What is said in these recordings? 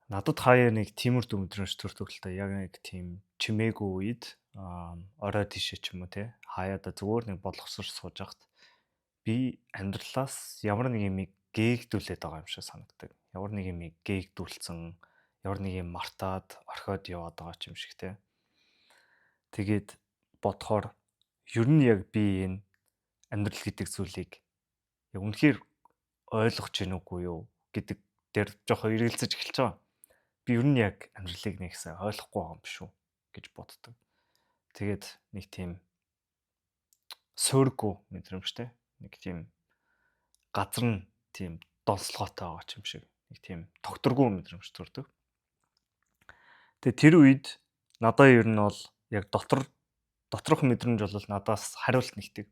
Надад хаяа нэг тиймэр дүмдрэмж төрдөг л та. Яг нэг тийм чимээгүй үед орой тийшээ ч юм уу те хаяада зүгээр нэг бодлогосоор сууж хахад би амьдралаас ямар нэг юм гээгдүүлээд байгаа юм шиг санагдаг. Ямар нэг юм гээгдүүлсэн, ямар нэг юм мартаад орхиод яваад байгаа ч юм шиг те. Тэгээд бодохоор ер нь яг би энэ амьдрал гэдэг зүйлийг яг үнэхээр ойлгож гин үгүй юу гэдэг дээр жоохон эргэлзэж эхэлж байгаа. Би ер нь яг амьдралыг нэг сайн ойлгохгүй байгаа юм шүү гэж боддог. Тэгээд нэг тийм суурьгүй мэдрэмжтэй. Нэг тийм газар нь тийм донслогоотой байгаа ч юм шиг. Нэг тийм тогтворгүй мэдрэмж төрдөг. Тэгээд тэр үед надад ер нь бол яг доторх мэдрэмж бол надаас хариулт нэгдэг.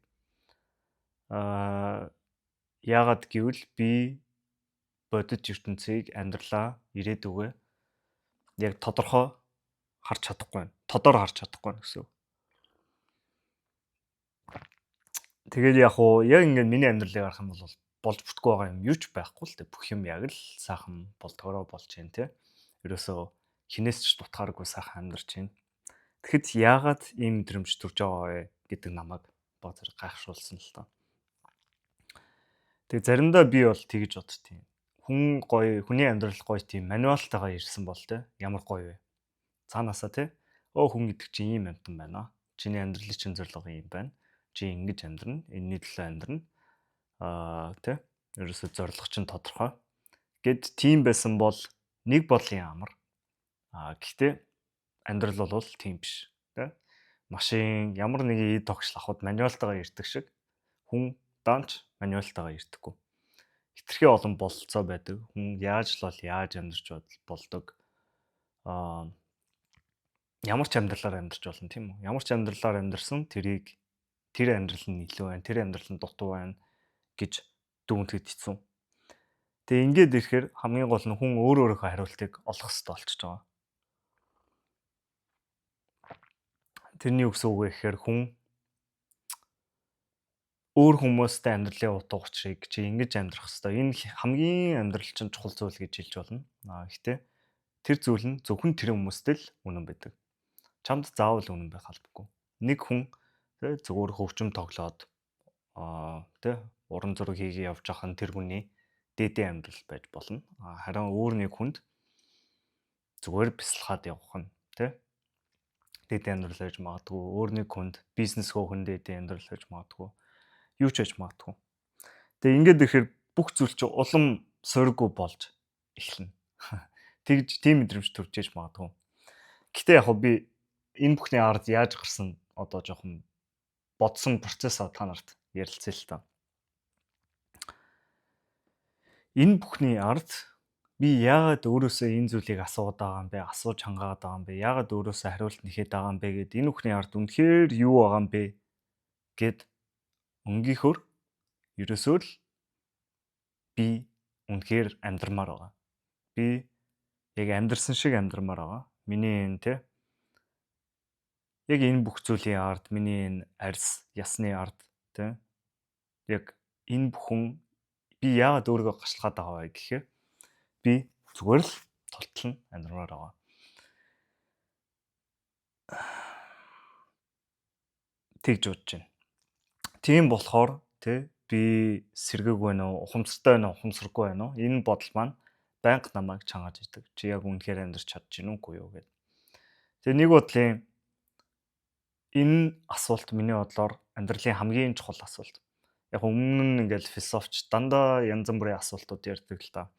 Яагаад гэвэл би бодит ертөнцийг амьдралаа ирээдүгөө яг тодорхой харж чадахгүй байна. Тодор харж чадахгүй байна гэсэн. Тэгээд яг ингээд миний амьдралыг харах юм бол болж бүтгүй байгаа юм юу ч байхгүй л дээ. Бүх юм яг л сайхан болдгороо болж байна те. Ерөөсөө хинээс ч дутхааргүй сайхан амьдарч байна. Тэгэхэд яагаад ийм мэдрэмж төрж байгаа вэ гэдэг намайг баг зэрэг гайхшруулсан л тоо. Тэгээд заримдаа би бол тэгж боддtiin. Хүн гоё, хүний амьдрал гоё тийм мануалтайгаа ирсэн бол те. Ямар гоё вэ? Цаанаасаа те. Хүн гэдэг чинь ийм амтан байна. Чиний амьдралын чинь зорилго ийм байна. Чи ингэж амьдрна, энэний төлөө амьдрна. Тэ. Ерөөсөө зорилго чинь тодорхой. Гэт тийм байсан бол нэг болын амар. Гэхдээ амьдрал бол тийм биш. Тэ. Машин ямар нэгэн эд тогшил авахд мануалтайгаа ирдэг шиг хүн даанч мануалтайгаа ирдэггүй. Хитрхи олон бололцоо байдаг. Хүн яаж л бол яаж амьдарч болдог. Ямар ч амьдралаар амьдарч болно тийм үү? Ямар ч амьдралаар амьдарсан тэр амьдрал нь илүү байна, тэр амьдрал нь дутуу байна гэж дүгнэхэд хэцүү. Тэгээ ингээд ирэхээр хамгийн гол нь хүн өөрийнхөө хариултыг олох хэрэгтэй болчихж байгаа. Тэрний үгс үг гэхээр хүн өөр хүмүүстэй амьдралын утга учирыг чи ингэж амьдрах хэрэгтэй. Энэ хамгийн амьдрал чинь чухал зүйл гэж хэлж болно. Гэхдээ тэр зүйл нь зөвхөн тэр хүмүүстэй л үнэн байдаг. Чамд заавал үнэн байх албагүй. Нэг хүн зүгээр хөгжим тоглоод уран зураг хийгээ явж байгаа нь тэр хүний дээдийн амьдрал байж болно. Харин өөр нэг хүнд зүгээр бясалгаад явах нь дээдийн амьдрал байж магадгүй. Өөр нэг хүнд бизнес хөөхөн дээдийн амьдрал байж магадгүй. Юу ч байж магадгүй. Тэгээ ингээд ирэхээр бүх зүйл чинь улам суурьгүй болж эхэлнэ. Тэгж тийм мэдрэмж төрж иж магадгүй. Гэтэ яг би энэ бүхний ард яаж гарсан одоо жоохон бодсон процессаа та нарт ярилцъя л та. Энэ бүхний ард би яагаад өөрөөсөө энэ зүйлийг асуугаад байгаа юм бэ? Асууж хангаад байгаа юм бэ? Яагаад өөрөөсөө хариулт нэхэд байгаа юм бэ гэд энэ бүхний ард үнэхээр юу байгаа юм бэ гэд өнгийхөр ерөөсөө л би үнэхээр амьдрмаар байгаа. Би яг амьдрсан шиг амьдрмаар байгаа. Миний энэ яг энэ бүх зүйлийн ард, миний энэ арьс, ясны ард яг энэ бүхэн би яагаад өөрийгөө гашлагаад байгаа вэ гэхээр би зүгээр л толтол нь амьдрмаар байгаа. Тэгж бодож байна. Тийм болохоор би сэргэг байна уу, ухамсартай байна уу, ухамсаргүй байна уу? Энэ бодол маань байнга намайг чангааж идэг. Чи яг үнэхээр амьдрч чадж гин үгүй юу гэд. Тэгээ нэг бодлын энэ асуулт миний бодлоор амьдралын хамгийн чухал асуулт. Яг өмнө нь ингээл философч дандаа янз бүрийн асуултууд ярьдаг л та.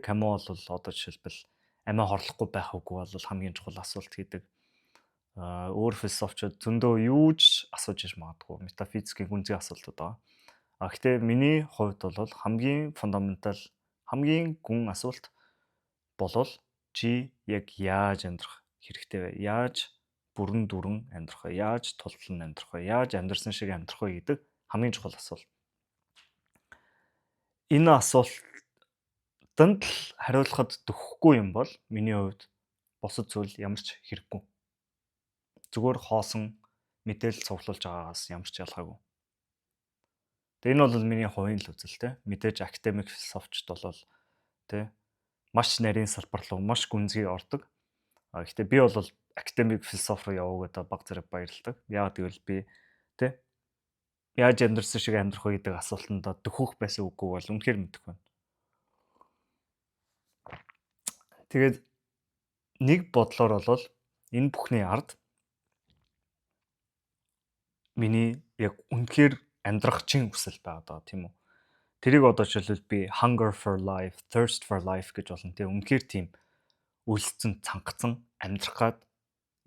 Каму бол одоо жишээлбэл амиа хорлохгүй байх үгүй бол хамгийн чухал асуулт гэдэг. Өөр философчид зөндөө юу ч асууж иж магадгүй. Метафизикийн гүнзгий асуултууд байгаа. Гэхдээ миний хувьд бол хамгийн фундаментал, хамгийн гүн асуулт болвол чи яг яаж амьдрах хэрэгтэй вэ? Яаж бүрэн дүрэн амьдрах вэ? Яаж тултлан амьдрах вэ? Яаж амьдрсан шиг амьдрах вэ гэдэг хамгийн чухал асуулт. Энэ асуултанд л хариулахад төгөхгүй юм бол миний хувьд бусад зүйл ямар ч хэрэггүй. Зүгээр хоосон мэдээлэл цуглуулж байгаагаас ямар ч ялгаагүй. Тэгээ энэ бол миний хувийн л үзэл Мэдээж академик философчд бол маш нарийн салбар руу маш гүнзгий ордог. Гэхдээ би бол академик философи руу яваагаад баг зэрэг баярлдаг. Яагаад гэвэл би тэ яаж амьдрсан шиг амьдрах вэ гэдэг асуултанд төхөх байсан үгүй бол үнэхээр мэдэх байна. Тэгээд нэг бодлоор бол энэ бүхний ард миний яг үнэхээр амьдрах чин хүсэл байгаад байгаа тийм үү. Тэрийг одоо жишээлбэл би hunger for life, thirst for life гэж болно тийм үнэхээр тийм үлсцэн цангацсан амьдрах гад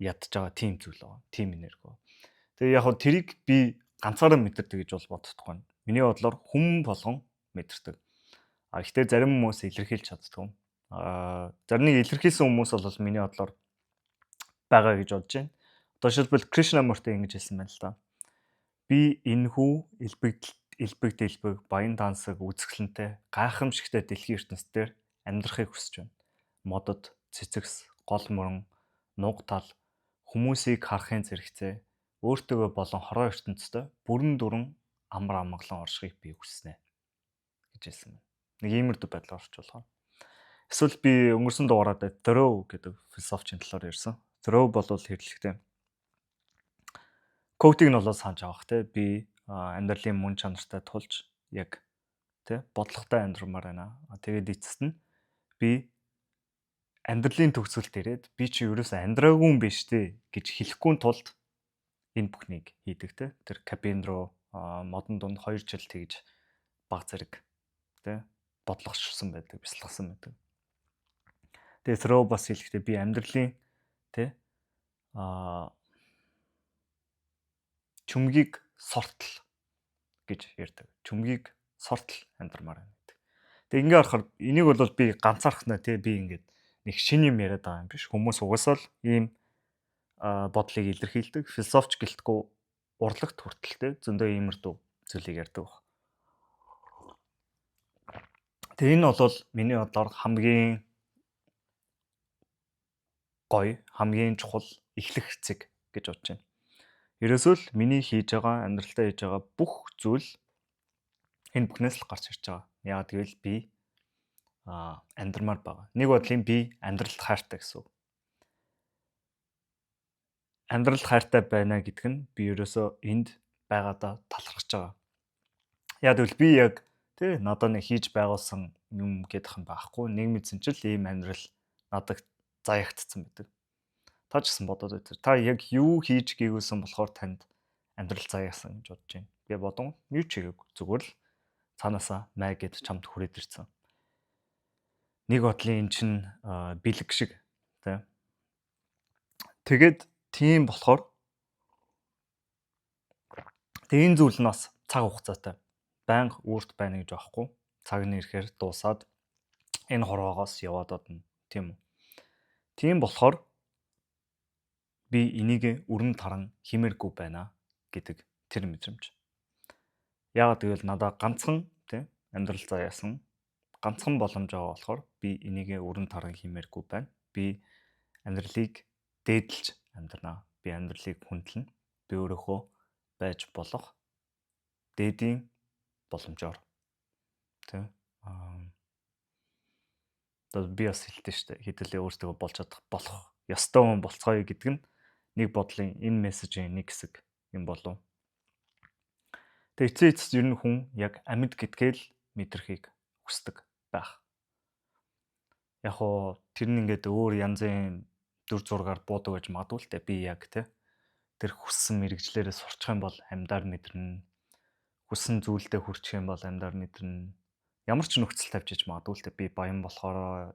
ядж байгаа тийм зүйл байгаа. Тийм энерги. Тэгээ яг хөө тэрийг би ганцаараа мэдэрдэг гэж бол боддоггүй. Миний бодлоор хүн болгон мэдэрдэг. Гэхдээ зарим хүмүүс илэрхийлж чаддгүй. Зарим нэг илэрхийлсэн хүмүүс бол миний бодлоор байгаа гэж бодож байна. Одоо жишээлбэл Кришнамурти ингэж хэлсэн байна л да. Би энэхүү элбэг баян дансаг үзэсгэлэнтэй гайхамшигтай дэлхийн ертөнцийн амьдрахыг хүсэж байна. Модод, цэцэгс, гол мөрөн, нуг тал хүмүүсийг харахын зэрэгцээ өөртөөгөө болон хороо ертөнцид бүрэн дүрэн амар амгалан оршихыг би хүснэ гэж хэлсэн байна. Нэг иймэрдүү байдлаар орчуулгаа. Эсвэл би өнгөрсөн дугаараад Thoreau гэдэг философийн талаар ярьсан. Thoreau бол хэрлэгтэй. Коутиг нь бол санаж авах те би амьдралын мөн чанартай тулж яг те бодлоготой амьдрмаар байна. Тэгээд эцэст нь би амьдралын төгсгөлд ирээд би чи ерөөсөө амьдраагүй юм биш те гэж хэлэхгүй тулд энэ бүхнийг хийдэг те. Тэр кабин руу модон дунд 2 жил тэгж баг зэрэг те бодлогочсон байдаг, бясалгасан байдаг. Тэгээд Thoreau бас хэлэхдээ би амьдралын те чүмгийг сортл гэж ярьдаг. Чүмгийг сортл амьдрмаар байна гэдэг. Тэгээ ингээ харахаар энийг бол би ганцаархнаа тий би ингээд нэг шин юм яриад байгаа юм биш. Хүмүүс угаасаа л ийм бодлыг илэрхийлдэг. Философч гэлтгүй урлагт хүртэлтэй зөндөө иймэрдүү зүйлийг ярьдаг баг. Тэгээ энэ бол миний бодлоор хамгийн гоё, хамгийн чухал эхлэх хэсэг гэж бодож байна. Ерөөсөө л миний хийж байгаа, амьдралтаа хийж байгаа бүх зүйл энэ бүхнээс л гарч ирж байгаа. Яагаад гэвэл би амьдрмаар байгаа. Нэг бодлын би амьдралд хайртай гэсэн үг. Амьдралд хайртай байна гэдэг нь би ерөөсөө энд байгаадаа талархаж байгаа. Яагаад гэвэл би яг тий надад нэг хийж байгуулсан юм гэдэх юм байхгүй. Нэг мэдсэн чил ийм амьдрал надад заягдсан байдаг. Та ч гэсэн бодоод байт. Та яг юу хийж гээгүүлсэн болохоор танд амьдрал заяасан гэж бодож байна. Би бодон юу ч хийгээгүй. Зүгээр л цаанаасаа май гэд чамд хүрээд ирсэн. Нэг бодлын эн чин бэлэг шиг тий. Тэгээд тийм болохоор энэ зүйл нь бас цаг хугацаатай. Байнга үрт байна гэж аахгүй. Цаг нь ирэхээр дуусаад энэ хорвоогоос яваад одно тийм үү. Тийм болохоор би энийг өрн таран химээргүй байна гэдэг тэр мэдрэмж. Яагаад гэвэл надад ганцхан тийм амьдрал заяасан ганцхан боломж байгаа болохоор би энийг өрн таран химээргүй байна. Би амьдралыг дээдлж амьдрнаа. Би амьдралыг хүндлэнэ. Би өөрөөхөө байж болох дээдийн боломжоор тийм би бас хэлдэг шүү дээ. Хэдүүлээ өөртөө болж чадах болох ёстой хүн болцгоё гэдэг нь нэг бодлын энэ мессежийн нэг хэсэг юм болов. Тэгээ эцэст ер нь хүн яг амьд гэдгээл мэдрэхийг хүсдэг байх. Яг уу тэр нь ингээд өөр янзын дүр зургаар буудаг гэж магадгүй л дээ. Би яг тэр хүссэн мэрэгжлээрээ сурчих юм бол амьдаар мэдэрнэ. Хүссэн зүйлдээ хүрчих юм бол амьдаар мэдэрнэ. Ямар ч нөхцөл тавьж иж магадгүй л дээ. Би баян болохоор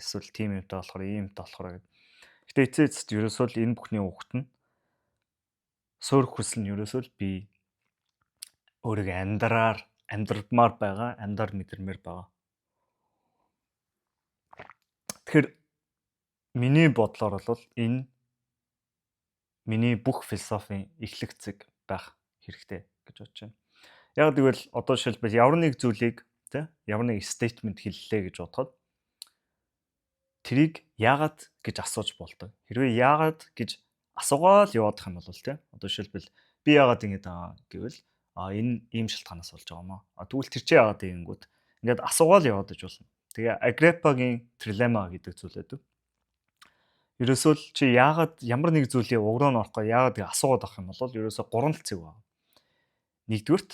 эсвэл тим юмтай болохоор иймтэй болохоор гэдэг. Гэтэ эцэст ерөөсөө л энэ бүхний үгт нь суурь хүсэл нь ерөөсөө л би өөрийгөө амьдрмаар байгаа, амьдаар мэдэрмээр байгаа. Тэгэхээр миний бодлоор бол энэ миний бүх философийн эхлэх цэг байх хэрэгтэй гэж бодож байна. Яг тэгвэл одоо жишээлбэл ямар нэг зүйлийг ямар нэг statement хэллээ гэж бодоход тэрийг яагаад гэж асууж болдог. Хэрвээ яагаад гэж асуугаал яваадах юм бол одоо жишээлбэл би яагаад ингэж байгаа гэвэл энэ ийм шалтгаанаас болж байгаа юм аа. Тэгвэл тэр чи яагаад ингэнгүүт ингээд асуугаал яваад иж болно. Тэгээ Агриппагийн трилема гэдэг зүйл байдаг. Ерөөсөө л чи яагаад ямар нэг зүйлийн уг руу орохгүй яагаад гэж асуугаад авах юм бол ерөөсөө 3 л зэг байна. Нэгдүгürt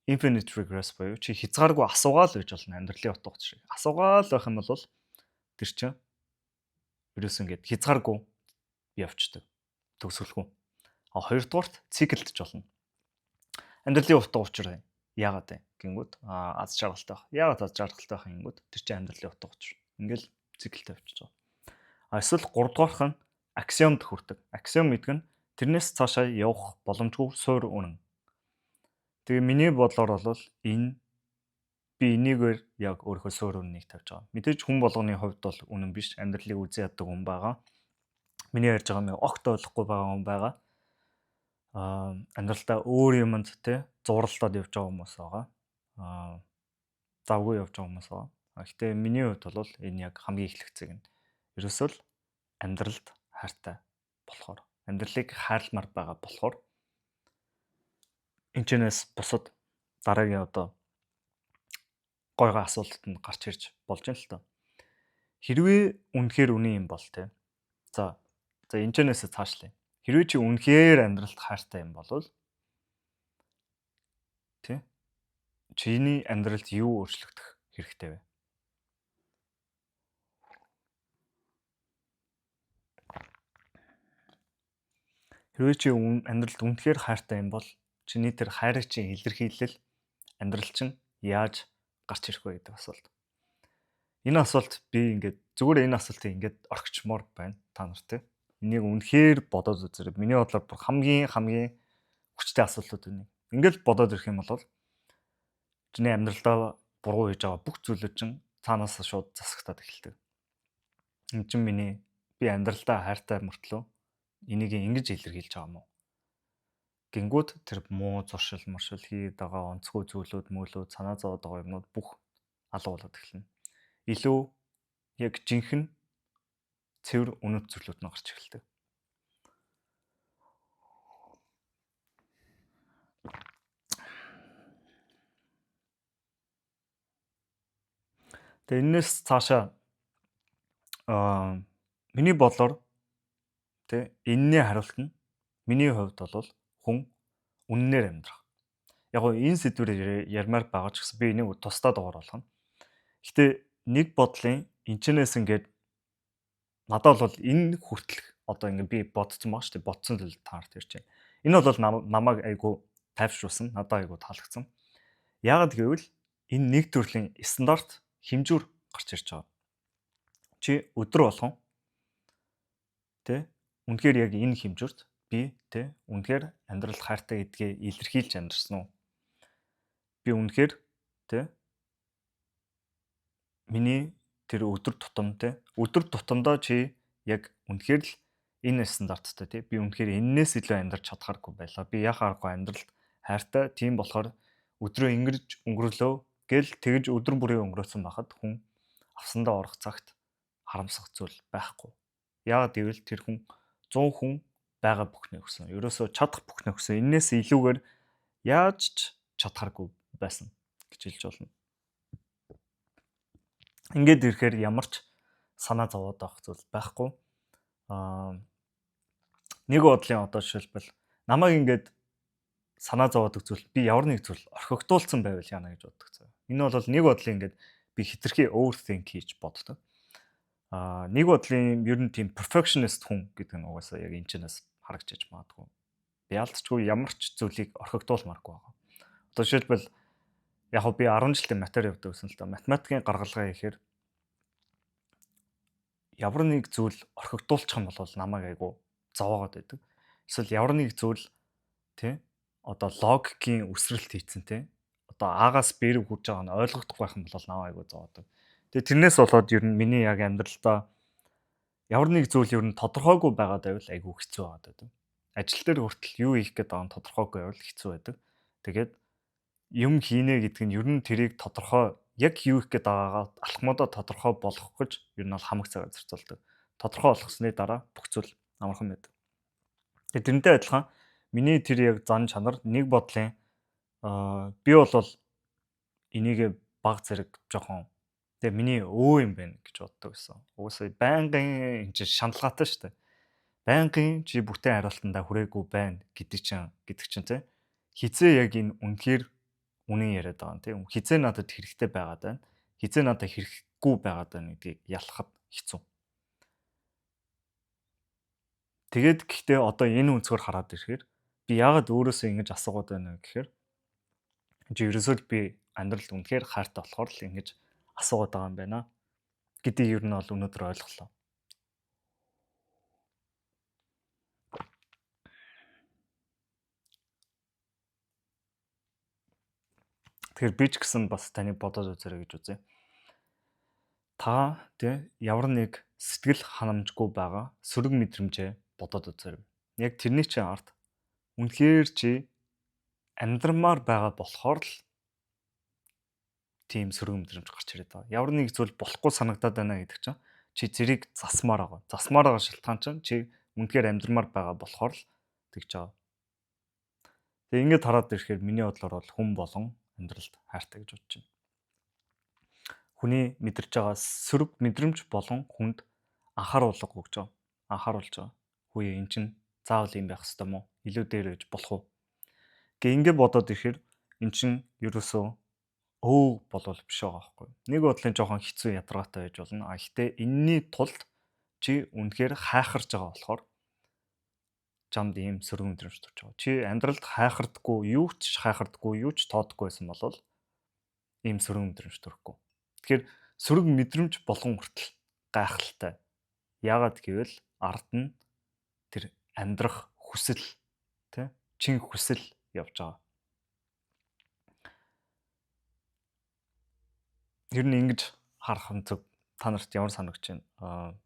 infinite regress буюу чи хязгааргүй асуугаал байж болно амьдралын утга учир. Асуугаал байх юм бол тэр чинь ерөөсөө ингэж хязгааргүй явчихдаг. Төгсгөлгүй. А хоёрдугаарт циклдж болно. Амьдралын утга учир яагаад вэ гингүүд аз жаргалтай байх. Яагаад аз жаргалтай байх гингүүд тэр чинь амьдралын утга учир. Ингээл циклтэй явчихж байгаа. Эсвэл 3 дугаарх нь аксиомд хүрдэг. Аксиом гэдэг нь тэрнээс цаашаа явах боломжгүй суур үнэн. Тэгээ миний бодлоор бол энэ би энийгээр яг өөрийнхөө суур үнэнийг тавьж байгаа. Мэдээж хүн болгоны хувьд бол үнэн биш. Амьдралыг үзэн яддаг хүн байгаа. Миний ярьж байгаа юм огт ойлгохгүй байгаа хүн байгаа. Амьдралдаа өөр юмд те зурлалтад явж байгаа хүмүүс байгаа. Завгүй явж байгаа хүмүүс байгаа. Гэхдээ миний хувьд бол энэ яг хамгийн эхлэх зэг нь. Ерөөсөө л амьдралд хайртай болохоор амьдралыг хайрламар байгаа болохоор энэчнээс бусад дараагийн одоо гойгоо асуултанд гарч ирж болж байна л та. Хэрвээ үнэхээр үнэн юм бол те. За энэчнээс цаашлаа. Хэрвээ чи үнэхээр амьдралд хайртай юм бол те чиний амьдралд юу өөрчлөгдөх хэрэгтэй вэ? Хэрвээ чи амьдралд үнэхээр хайртай юм бол чиний тэр хайрыг чинь илэрхийлэл амьдрал чинь яаж гарч ирэх вэ гэдэг асуулт. Энэ асуулт би ингээд зүгээр энэ асуултыг ингээд орхичмоор байна та нар те. Энийг үнэхээр бодоод үзээрэй. Миний бодлоор бүр хамгийн хүчтэй асуултууд байна. Ингээд бодоод ирэх юм бол чиний амьдралдаа буруу хийж байгаа бүх зүйлүүд чинь цаанаас шууд засагтаад эхэлдэг. Энэ чинь би амьдралдаа хайртай мөртлөө энийг ингэж илэрхийлж байгаа юм уу? Гингүүд тэр муу зуршил маршил хийгээд байгаа онцгой зүйлүүд мөөлүүд санаа зовоод байгаа юмнууд бүх алга болоод эхэлнэ. Илүү яг жинхэнэ цэвэр үнэт зүйлүүд нь гарч эхэлдэг. Тэгээ энэс цаашаа миний бодлоор тэ энэний хариулт нь миний хувьд бол хүн үннээр амьдрах. Яг гоо энэ сэдвээр ярмаар байгаа ч гэсэн би энийг тусдаа дугаар болгоно. Гэтэ нэг бодлын энэчнээс ингээд надад бол энэ хүртэлх одоо ингээд би бодсон байгаа шүү дээ. Бодсон л таарт ирж байна. Энэ бол намайг айгу тайвшруулсан, надад айгу таалагдсан. Яагаад гэвэл энэ нэг төрлийн стандарт хэмжүүр гарч ирж байгаа. Чи өдөр болгон тэ үнэхээр яг энэ хэмжүүрт би тэ үнэхээр амьдралд хайртай гэдгээ илэрхийлж амьдрсан уу? Би үнэхээр тэ миний тэр өдөр тутамдаа чи яг үнэхээр л энэ стандарттай тий би үнэхээр энээс илүү амьдарч чадхааргүй байлаа. Би яхааргүй амьдралд хайртай. Тийм болохоор өдрөө ингэж өнгөрлөө гэл тэгж өдөр бүрийн өнгөрөөсөн байхад хүн авсандаа орох цагт харамсах зүйл байхгүй. Яагаад гэвэл тэр хүн 100 хүн байгаа бүхнээ өгсөн. Ерөөсөө чадах бүхнээ өгсөн. Энээс илүүгээр яаж ч чадхааргүй байсан гэж хэлж болно. Ингээд ирэхээр ямар ч санаа зовоод авах зүйл байхгүй. Нэг бодлын одоо жишээлбэл намайг ингээд санаа зовоод зүйл би ямар нэг зүйл орхигдуулсан байвал яана гэж боддог цаа. Энэ бол нэг бодлын ингээд би хитрхи overthink хийж боддог. Нэг бодлын ер нь тийм perfectionist хүн гэдэг нь угаасаа яг энэ чэнэс харагч иж магадгүй. Би алдчгүй ямар ч зүйлийг орхигдуулмааргүй байгаа. Одоо жишээлбэл яг би 10 жилийн математик явдаг гэсэн л та. Математикийн гаргалгаа хийхээр ямар нэг зүйл орхигдуулчих юм бол намайг айгу зовоогоод байдаг. Эсвэл ямар нэг зүйл тий одоо логикийн үсрэлт хийцэн тий одоо аагаас б-ээр хүрж байгаа нь ойлгохдохгүй байх юм бол намайг айгу зовоодог. Тэгээ тэрнээс болоод ер нь миний яг амьдралдаа ямар нэг зүйл ер нь тодорхойгүй байгаад байвал айгу хэцүү байгаад байдаг. Ажил дээр хүртэл юу хийх гээд байгаа нь тодорхойгүй байвал хэцүү байдаг. Тэгээд юм хийнэ гэдэг нь ер нь тэрийг тодорхой яг юу хийх гээд байгаагаа алхмуудаа тодорхой болгох гэж ер нь бол хамаг цагаа зарцуулдаг. Тодорхой болгосны дараа бүх зүйл амархан байдаг. Тэгээд тэрнтэй адилхан миний тэр яг зан чанар нэг бодлын би бол энийг баг зэрэг жоохон Тэгээ миний өө юм байна гэж боддог гэсэн. Угсаа байнгын энэ чинь шаналгаатай шүү дээ. Байнгын чи бүтээн хариултандаа хүрээгүй байна гэдэг чинь те. Хизээ яг энэ үнэхээр үнэн яриад байгаа юм тийм. Хизээ надад хэрэгтэй байгаад байна. Хизээ надад хэрэггүй байгаад байна гэдгийг ялахад хэцүү. Тэгээд гэхдээ одоо энэ өнцгөр хараад ирэхээр би яагаад өөрөөсөө ингэж асуугаад байна гэхээр чи ерөөсөө л би амьдралд үнэхээр хайртай болохоор л ингэж асуугаад байгаа юм байна гэдгийг ер нь бол өнөөдөр ойлголоо. Тэгэхээр би ч гэсэн бас таны бодоод үзээрэй гэж үзье. Та тий ямар нэг сэтгэл ханамжгүй байгаа сөрөг мэдрэмжээ бодоод үзээрэй. Яг тэрний чинь ард үнэхээр чи амьдрмаар байгаа болохоор л тийм сөрөг мэдрэмж гарч ирээд байгаа. Ямар нэг зүйл болохгүй санагдаад байна гэдэг чинь чи зэрийг засмаар байгаа. Засмаар байгаа шалтгаан чинь чи үнэхээр амьдрмаар байгаа болохоор л тэгж байгаа. Тэгээ ингээд хараад ирэхээр миний бодлоор бол хүн болон амьдралд хайртай гэж бодож байна. Хүний мэдэрч байгаа сөрөг мэдрэмж болон хүнд анхааруулга өгч байгаа. Анхааруулж байгаа. Хүүе эн чинь заавал юм байх хэвээр мó? Илүү дээр гэж болох уу? Гэ ингээд бодоод ирэхээр эн чинь ерөөсөө болвол биш байгаа байхгүй. Нэг бодлын жоохон хэцүү ядаргаатай байж болно. А гэхдээ энэний тулд чи үнэхээр хайхарж байгаа болохоор чамд ийм сөрөг мэдрэмж төрж байгаа. Чи амьдралд хайхардаггүй, юу ч хайхардаггүй, юу ч тоодохгүй байсан бол ийм сөрөг мэдрэмж төрөхгүй. Тэгэхээр сөрөг мэдрэмж болгон хүртэл гайхалтай. Яагаад гэвэл ард нь тэр амьдрах хүсэл, тэ? Чин хүсэл явж байгаа. Ер нь ингэж харах нь та нарт ямар санагч байна?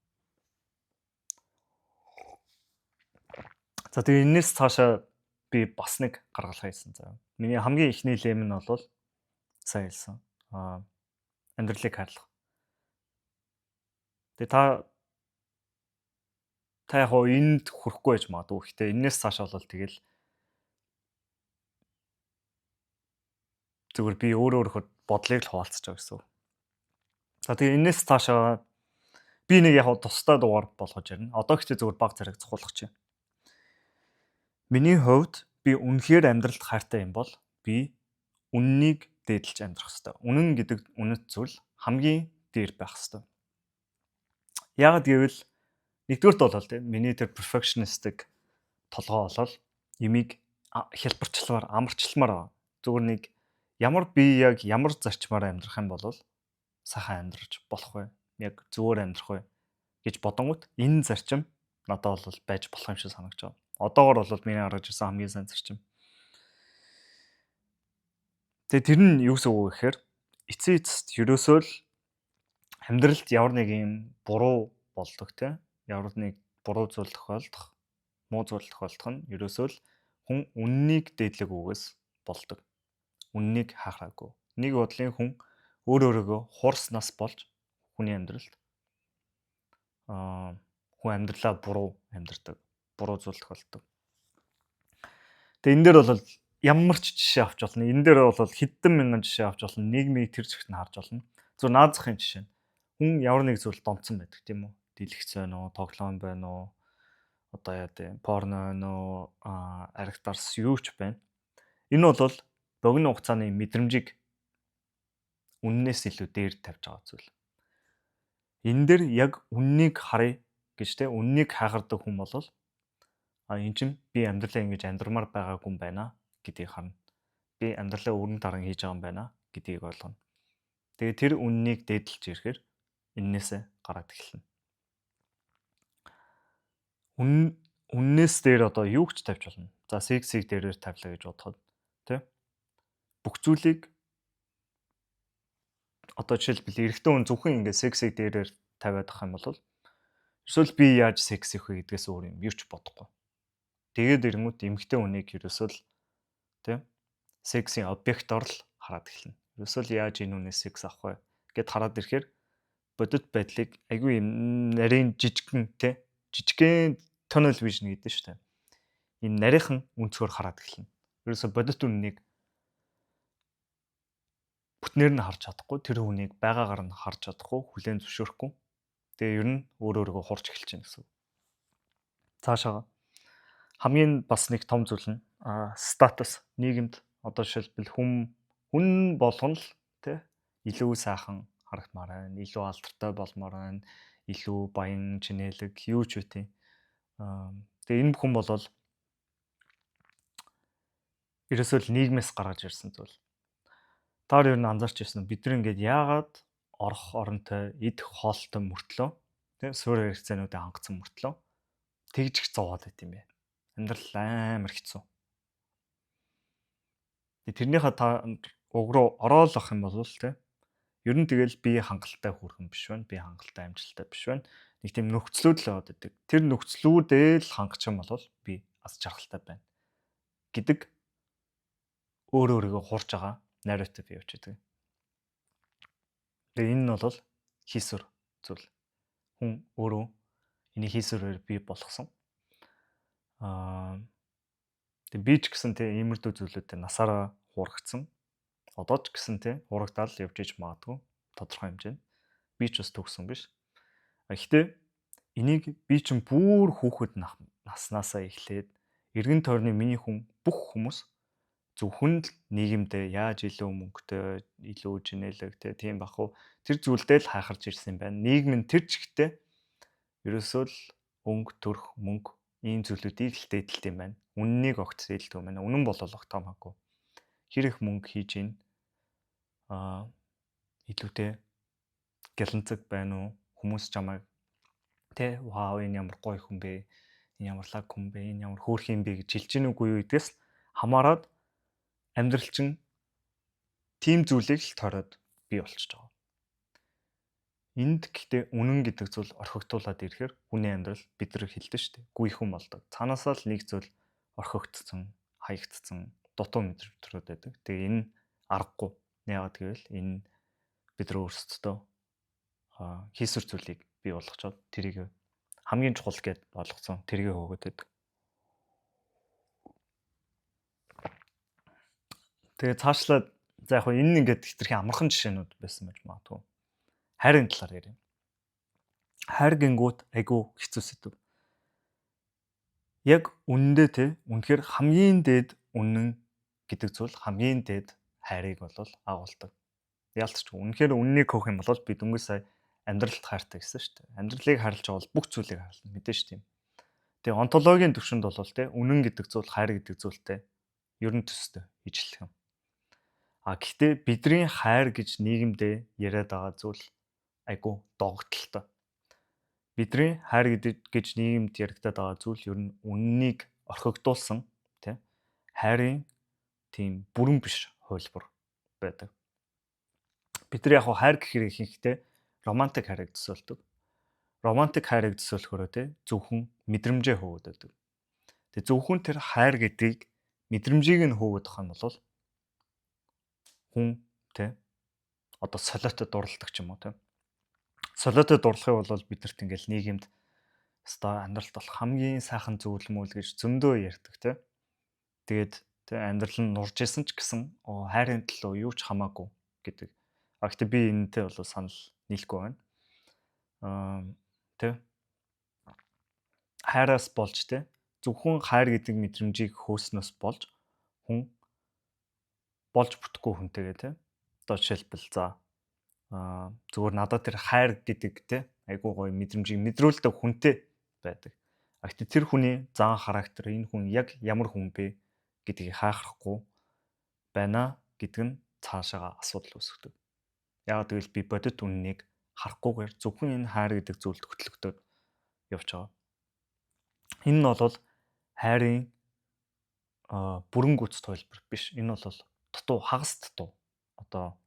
За тэгээ энэс цаашаа би бас нэг гаргалгаа хийсэн заяа. Миний хамгийн ихний лем нь бол сайн хэлсэн. Амьдралыг хайрлах. Тэгээ та яг хоо энд хүрэхгүй байж магадгүй. Гэхдээ энэс цаашаа бол тэгэл зүгээр би өөрөө бодлыг л хуваалцаж байгаа гэсэн. За тэгээ энэс цаашаа би нэг яг тусдаа дугаар болгож ярина. Одоо гэхдээ зүгээр баг зэрэг цохуулах чинь. Миний хувьд би үнэхээр амьдралд хайртай юм бол би үннийг дээдлж амьдрах хэрэгтэй. Үнэн гэдэг үнэт зүйл хамгийн дээр байх хэрэгтэй. Яагаад гэвэл нэгдүгürt болол тийм миний тэр perfectionistic толгой болол юмыг хялбарчламаар амарчламаар байгаа. Зүгээр нэг би яг ямар зарчмаар амьдрах юм бол сайхан амьдрч болох вэ? Яг зүгээр амьдрах вэ гэж бодонгууд энэ зарчим надад бол байж болох юм шиг санагч байгаа. Одоогор бол миний гаргаж ирсэн хамгийн сайн зарчим. Тэгээ тэр нь юу гэсэн үг вэ гэхээр эцсийн эцэст ерөөсөө л амьдралд ямар нэг юм буруу болдог те. Ямар нэг буруу зүйл тохиолдох, муу зүйл тохиолдох нь ерөөсөө л хүн үннийг дээдлэг үгээс болдог. Үннийг хаахаагүй. Нэг бодлын хүн өөрөөгөө хуурснаас болж хүний амьдралд хүн амьдралаа буруу амьдардаг. Буруу зүйл тохиолддог. Тэгээ энэ дээр бол ямар ч жишээ авч болно. Энэ дээр бол хэдэн мянган жишээ авч болно. Нийгмийг тэр зэгт нь харж болно. Зөв наад захын жишээ. Хүн ямар нэг зүйл донцсон байдаг тийм үү? Дэлгэц байна уу, тоглоом байна уу? Одоо яа гэдэг порно байна уу, аригтарс юу ч байна. Энэ бол богино хугацааны мэдрэмжийг үннээс илүү дээр тавьж байгаа зүйл. Энэ дээр яг үннийг харъя гэж те үннийг хайгардаг хүн бол эн чинь би амьдралаа ингэж амьдрмаар байгаагүй юм байна гэдгийг харна. Би амьдралаа өрн таран хийж байгаа юм байна гэдгийг ойлгоно. Тэгээ тэр үннийг дээдлж ирэхээр эннээсээ гараад эхэлнэ. Үннээс дээр одоо юу ч тавьж болно. За сексийг дээрээр тавилаа гэж бодоход тий. Бүх зүйлийг одоо жишээлбэл эрэгтэй хүн зөвхөн ингээд сексийг дээрээр тавиад ах юм бол эсвэл би яаж секс хийх вэ гэдгээс өөр юм юу ч бодохгүй. Тэгээд ирэнгүүт эмэгтэй хүнийг ерөөсөө л тий сексийн объектоор л хараад эхэлнэ. Ерөөсөө л яаж энэ үнээс секс авах вэ гэд хараад ирэхээр бодит байдлыг айгүй юм нарийн жижигхэн тий жижигхэн tunnel vision гэдэг нь шүү дээ. Энэ нарийнхан өнцгөр хараад эхэлнэ. Ерөөсө бодит үннийг бүтнээр нь харж чадахгүй, тэр хүнийг байгаагаар нь харж чадахгүй, хүлээн зөвшөөрөхгүй. Тэгээ ер нь өөрийгөө хурж эхэлж байна гэсэн. Цаашаа хамгийн бас нэг том зүйл нь статус нийгэмд одоо жишээлбэл хүн болгон л тэ илүү сайхан харагдмаар байна, илүү алдартай болмоор байна, илүү баян чинэлэг юу ч үгүй. Тэгээ энэ бүхэн болол ерөөсөө л нийгмээс гаргаж ирсэн зүйл. Таар ер нь анзаарч ирсэн бид нар ингээд яагаад орох оронтой идэх хоолтой мөртлөө тэ суурь хэрэгцээнүүдэд хангацсан мөртлөө тэгж их зовоод байт юм бэ. Амьдрал амар хэцүү. Тэрнийхээ та уг руу ороолох юм бол тэ ер нь тэгэл би хангалттай хүрхэн биш байна. Би хангалттай амжилттай биш байна. Нэг тийм нөхцлүүд л яваад байдаг. Тэр нөхцлүүдээ л хангачих юм бол би аз жаргалтай байна гэдэг өөрийгөө хурж байгаа narrative явж байдаг. Тэгээ энэ нь бол хийсвэр зүйл. Хүн өөрөө энийг хийсвэрээр бий болгосон. Тэгээ би ч гэсэн тэ иймэрдүү зүйлүүдэд насаараа хуурагдсан. Одоо ч гэсэн тэ хуурагдаал явж иж магадгүй тодорхой хэмжээнд. Би ч бас төгсөн биш. Гэхдээ энийг би чинь бүр хүүхэд наснаасаа эхлээд эргэн тойрны миний хүн бүх хүмүүс зөвхөн л нийгэмдээ яаж илүү мөнгөтэй, илүү чинэлэг тийм бах уу тэр зүйлдээ л хайхарж ирсэн юм байна. Нийгэм нь тэр чигтээ ерөөсөө л өнгө, төрх, мөнгө ийм зүйлүүдийг л дээдэлт юм байна. Үннийг огт дээдэлт юм байна. Үнэн болол огтомаагүй. Хэр их мөнгө хийж ийн илүүтэй гэлэнцэг байна уу? Хүмүүс чамайг тэ вау энэ ямар гоё хүн бэ? Энэ ямар лаг хүн бэ? Энэ ямар хөөрх юм бэ гэж хэлж гин үгүй юу гэдгээс хамаарад амьдрал чинь тийм зүйлийг л тойроод бий болчихж байгаа. Энд гэхдээ үнэн гэдэг зүйл орхигдуулаад ирэхээр хүний амьдрал бидрэг хилдэж штэ. Гүй хүн болдог. Цаанаасаа л нэг зүйл орхигдсон, хаягдсан, дутуу мэдрэмжүүд байдаг. Тэгээ энэ аргагүй. Яагаад гэвэл энэ бид нар өөрсдөө хийсвэр зүйлийг бий болгочоод тэрийг хамгийн чухал гэд болгоцсон. Тэрийг хөөгд байдаг. Тэгээ цаашлаад за яг энэ ингээд хитрхи амархан жишээнүүд байсан байж магадгүй. Хайрын талаар ярив. Хайр гингүүт айгүй хэцүү сэдв. Яг үнэндээ те үнэхээр хамгийн дээд үнэн гэдэг зүйл хамгийн дээд хайрыг бол агуулдаг. Яалтч үнэхээр үннийг хөөх юм бол би дөнгөж сая амьдралд хайртай гэсэн шүү дээ. Амьдралыг харилж байгаа бол бүх зүйлийг харилна мэдээж тийм. Тэгээ онтологийн төвшөнд бол те үнэн гэдэг зүйл хайр гэдэг зүйлтэй ер нь төстэй ижилхэн. Гэхдээ бидний хайр гэж нийгэмдээ яриад байгаа зүйл айгүй догтлолтой. Бидний хайр гэж нийгэмд яригадаад байгаа зүйл ер нь үннийг орхигдуулсан тийм хайрын тийм бүрэн биш хувилбар байдаг. Бид нар яг хайр гэхээр ихэнхдээ романтик хайрыг төсөөлдөг. Романтик хайрыг төсөөлөхөөрөө тийм зөвхөн мэдрэмжээ хөөгдөг. Тэгээ зөвхөн тэр хайр гэдгийг мэдрэмжийг нь хөөгдөх юм бол хүн тийм одоо солиотод дурладаг ч юм уу тийм. Солиотод дурлахыг бол бидэрт ингээл нийгэмд өстой амьдралд болох хамгийн сайхан зүйл мөл гэж зөндөө ярьдаг тийм. Тэгээд амьдрал нь нурж исэн ч гэсэн хайрын төлөө юу ч хамаагүй гэдэг. Гэхдээ би энэтэй бол санал нийлэхгүй байна. Тийм. Хайраас болж тийм зөвхөн хайр гэдэг мэдрэмжийг хөөснөөс болж хүн болж бүтэхгүй хүнтэйгээ тийм. Одоо жишээлбэл за зүгээр надад тэр хайр гэдэг те айгуу гоё мэдрэмжийг мэдрүүлдэг хүнтэй байдаг. Гэхдээ тэр хүний зан характер энэ хүн яг ямар хүн бэ гэдгийг хаахрахгүй байна гэдэг нь цаашаага асуудал үүсгдэг. Яг гэвэл би бодит үннийг харахгүйгээр зөвхөн энэ хайр гэдэг зүйлд хөтлөгдөд явж байгаа. Энэ нь бол хайрын бүрэн гүйцэд хувилбар биш. Энэ бол дутуу хагас дутуу. Одоо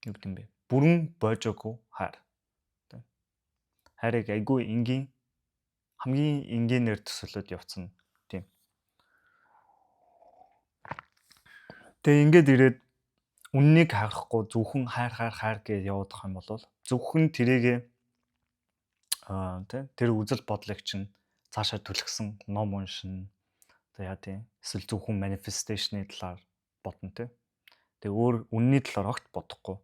юу гэдэм бэ? Бүрэн бойжоогүй хайр. Хайрыг айгүй энгийн хамгийн энгийнээр төсөөлөд явцсан тийм. Тэгээ ингээд ирээд үннийг харахгүй зөвхөн хайр гэж явуудах юм бол зөвхөн тэрийг тэр үзэл бодлыг чинь цаашаа түлхсэн ном уншина. Одоо яа тийм эсвэл зөвхөн манифесташны талаар бодно те. Тэгээ өөр үнний талаар огт бодохгүй.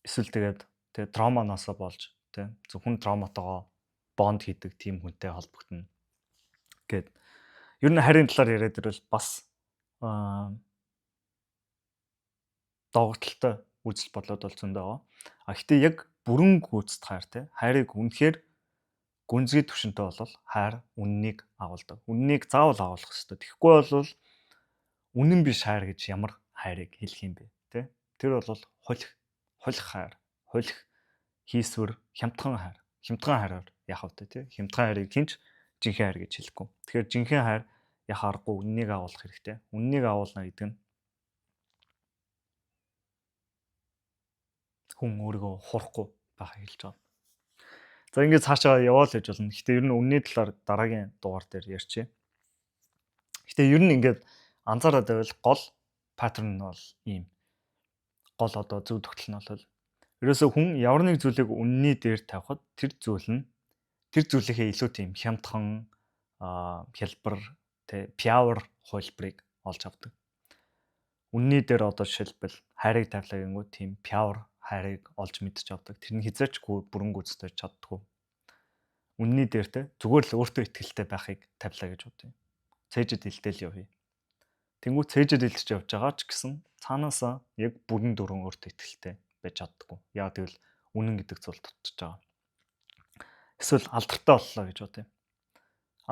Эсвэл тэгээд тэгээ травманаасаа болж те зөвхөн травматойгоо бонд хийдэг тийм хүнтэй холбогдно гэд. Ер нь харийн талаар яриад ирвэл бас доогдолтой үзэл бодлоод бол зөндөө байгаа. Гэхдээ яг бүрэн гүйцэд хайр те хайрыг үнэхээр гүнзгий төвшөнтэй бол хайр үннийг агуулдаг. Үннийг заавал агуулах хэрэгтэй. Тэгэхгүй бол үнэн биш хайр гэж ямар хайрыг хэлэх юм бэ те? Тэр бол хулих хайр, хулих хийсвэр, хямдхан хайр. Хямдхан хайраар яах вэ те? Хямдхан хайрыг хинч жинхэнэ хайр гэж хэлэхгүй. Тэгэхээр жинхэнэ хайр яхаа аргагүй үннийг агуулах хэрэгтэй. Үннийг агуулна гэдэг нь хүн өөрийгөө хурахгүй байхыг хэлж байгаа. За ингээд цаашаа яваал гэж болно. Гэхдээ ер нь үнний талаар дараагийн дугаар дээр ярьчих. Гэхдээ ер нь ингээд анзаараад байвал гол паттерн нь бол ийм. Гол одоо зөв тогтол нь бол ерөөсөө хүн ямар нэг зүйлийг үнний дээр тавихад тэр зүйлийнхээ илүү тийм хямдхан хялбар тэ пиавер хөлбрийг олж авдаг. Үнний дээр одоо жишээлбэл хайрыг тавилаа гингүү тийм пиавер хайрыг олж мэдчих авдаг. Тэр нь хизээч бүрэн гүйцэтгэж чаддгүй. Үнний дээр тэ зүгээр л өөртөө ихтэй байхыг тавилаа гэж бодъё. Цээжэд илдээл явъя. Тэнгүү цээжэд илдэж явж байгаа ч гэсэн цаанаасаа яг бүрэн дүрэн өөртөө ихтэй байж чаддгүй. Яа гэвэл үнэн гэдэг зүйл дутчихж байгаа. Эсвэл алдартай боллоо гэж бодъё.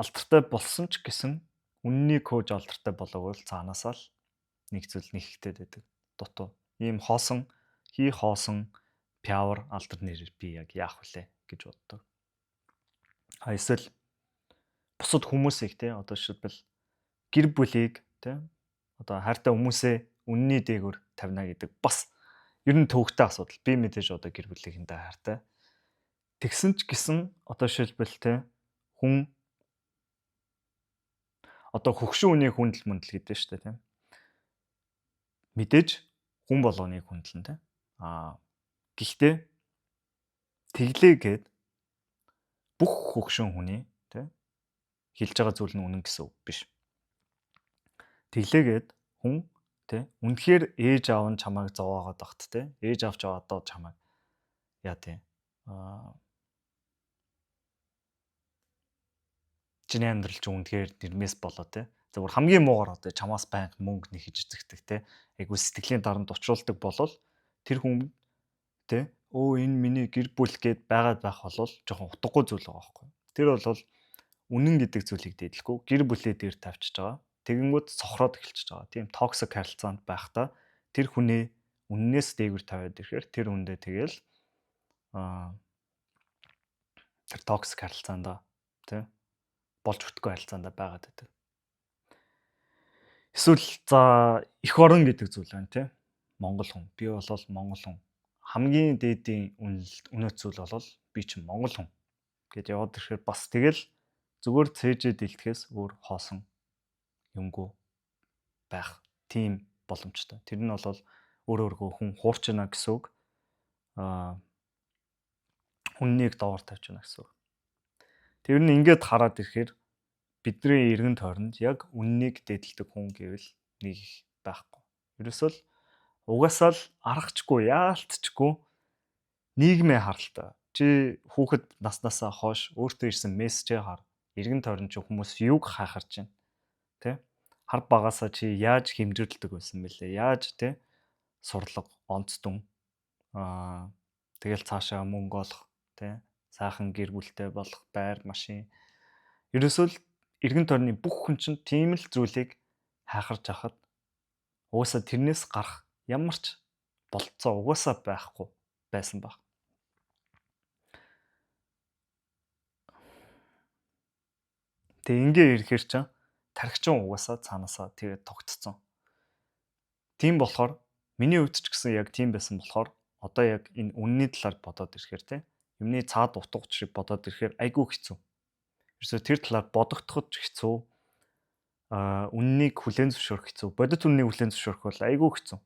Алдартай болсон ч гэсэн үннийг хөөж алдартай болоогүй л цаанаасаа л нэг зүйл нэгхтэй байдаг. Дутуу. Ийм хоосон пиавер алдар нэрээр би яг яах вүлээ гэж боддог. Эсвэл бусад хүмүүсийг те одоо жишээлбэл гэр бүлийг те одоо хайртай хүмүүсээ үнний дээгүүр тавина гэдэг бас ер нь төвөгтэй асуудал. Би мэдээж одоо гэр бүлийнхэндээ хайртай. Тэгсэн ч гэсэн одоо жишээлбэл те хүн одоо хөгшин үнийг хүндэл мүндэл гэдэг шүү дээ тийм. Мэдээж хүн болгоныг хүндэлнэ те. Гэхдээ тэглээгээд бүх хөгшин хүний те хэлж байгаа зүйл нь үнэн гэсэн үг биш. Тэглээгээд хүн те үнэхээр ээж аав нь чамайг зовоогоод багт те ээж аавч одоо чамайг яа тийм чиний амьдрал ч үнэхээр нэрмээс болоо те зөвхөн хамгийн муугар одоо чамаас байнга мөнгө нэг хийж эзэгдэг те айгу сэтгэлийн дарамт учруулдаг болол тэр хүн те энэ миний гэр бүл гээд байгаад байх болол жоохон утгагүй зүйл байгаа байхгүй. Тэр бол үнэн гэдэг зүйлийг дээдлэхгүй гэр бүлээ дээр тавьчихж байгаа. Тэгэнгүүт сохроод эхэлчихэж байгаа. Тийм токсик харилцаанд байхдаа тэр хүнээ үннээс дээгүүр тавиад ирэхээр тэр хүндээ тэгэл тэр токсик харилцаанд тий болж бүтгүй харилцаанд байгаад байдаг. Эсвэл за эх орон гэдэг зүйл байна тий. Монгол хүн. Би бол монгол хүн. Хамгийн дээдийн үнэт зүйл бол би чинь монгол хүн гэд яваад ирэхээр бас тэгэл зүгээр цээжэд илтгэхээс өөр хоосон юмгүй байх тийм боломжтой. Тэр нь бол өөрөөргөө хүн хуурч байна гэсэн үг. Хүннийг доор тавьж байна гэсэн үг. Тэр нь ингээд хараад ирэхээр бидний эргэн тойронд яг үннийг дээдэлдэг хүн гэвэл нэг байхгүй. Ерөөсөө л угаасаа л аргачгүй, яалтчгүй нийгмээ харалтай. Чи хүүхэд наснаасаа хойш өөртөө ирсэн мессежээ хар. Эргэн тойронд чи хүмүүс юуг хайхарч байна? Тэ? Хар багасаа чи яаж хэмжүүлдэг байсан бэлээ? Яаж тэ? Сурлага, онцдон тэгэл цаашаа мөнгө олох, тэ? Сайхан гэр бүлтэй болох, байр, машин. Ерөөсөө л эргэн тойрны бүх хүн чинь тийм л зүйлийг хайхарж ахад угаасаа тэрнээс гарах ямар ч болцоо угаасаа байхгүй байсан баг. Тэгээ ингээ ирэхээр чинь тархичин угаасаа цаанаасаа тэгээ тогтцсон. Тийм болохоор миний хувьд ч гэсэн яг тийм байсан болохоор одоо яг энэ үнний талаар бодоод ирэхээр те юмны цаад утга учирыг бодоод ирэхээр айгүй хэцүү. Ерөөсөө тэр талаар бодогдоход ч хэцүү. Үннийг хүлээн зөвшөөрөх хэцүү. Бодит үннийг хүлээн зөвшөөрөх бол айгүй хэцүү.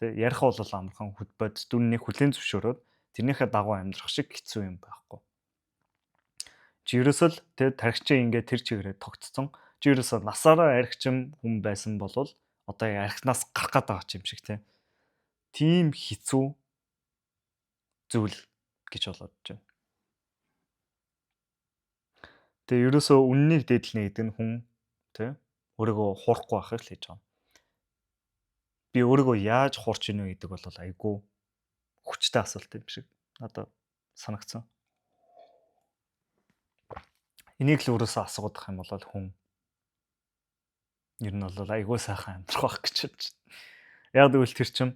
Тэ ярих бол амархан бодит үннийг хүлээн зөвшөөрөөд тэрнийхээ дагуу амьдрах шиг хэцүү юм байхгүй. Чи ерөөсөө л тэ тархичин ингээ тэр чигээрээ тогтцсон. Чи ерөөсөө насаараа архичим хүн байсан бол одоо яг архинаас гарах гээд байгаа юм шиг тийм хэцүү зүйл гэж болоод байна. Тэгээ ерөөсөө үннийг дээдлэнэ гэдэг нь хүн өөрийгөө хуурахгүй байхыг л хийж байгаа. Би өөрийгөө яаж хуурч ийнө гэдэг бол айгүй хүчтэй асуулт юм шиг надад санагдсан. Энийг л өөрөөсөө асуугаад байх юм бол хүн ер нь бол айгүй сайхан амьдрах байх гэж бодож байна. Яг тэгвэл тэр чинь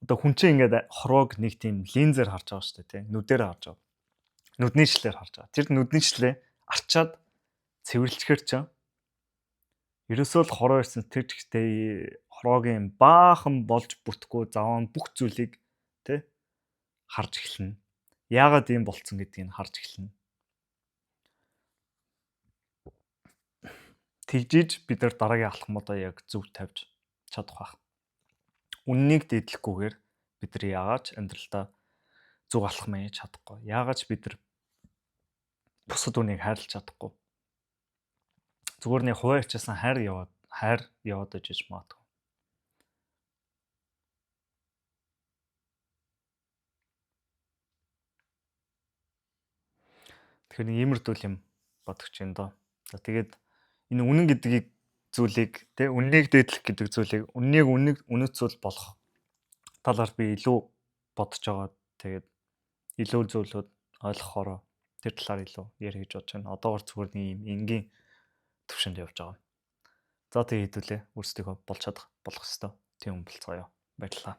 одоо хүн чинь ингээд хорвоог нэг тийм линзээр харж байгаа шүү дээ, тийм нүдээр харж байгаа. Нүдний шлээр харж байгаа. Тэр нүдний шлээ арчаад цэвэрлэхээр чинь ерөөсөө л хорвоо ирсэн тэр чигтээ хорвоогийн баахан болж бүтэхгүй заван бүх зүйлийг харж эхэлнэ. Яагаад ийм болцсон гэдгийг харж эхэлнэ. Тэгжиж бид нар дараагийн алхмуудаа яг зөв тавьж чадах байх. Үннийг дээдлэхгүйгээр бид нар яагаад амьдралдаа зөв алхам хийж чадахгүй? Яагаад бид нар бусад үнийг хайрлаж чадахгүй? Зүгээр нэг хуваа ячаасан хайр яваад ижиж магадгүй. Тэгэхээр нэг иймэрдүү юм бодогч юм доо. За тэгээд энэ үнэн гэдгийг зүйлийг үннийг дээдлэх гэдэг зүйлийг үнэт зүйл болох талаар би илүү бодож байгаа. Тэгээд илүү зүйлүүд ойлгохоор тэр талаар илүү ярих гэж бодож байна. Одоогор зүгээр нэг юм энгийн төвшөнд явж байгаа. За тэгээд хэдүүлээ өөрсдийгөө болж чадах болох ёстой. Тийм болцгоё. Баярлалаа.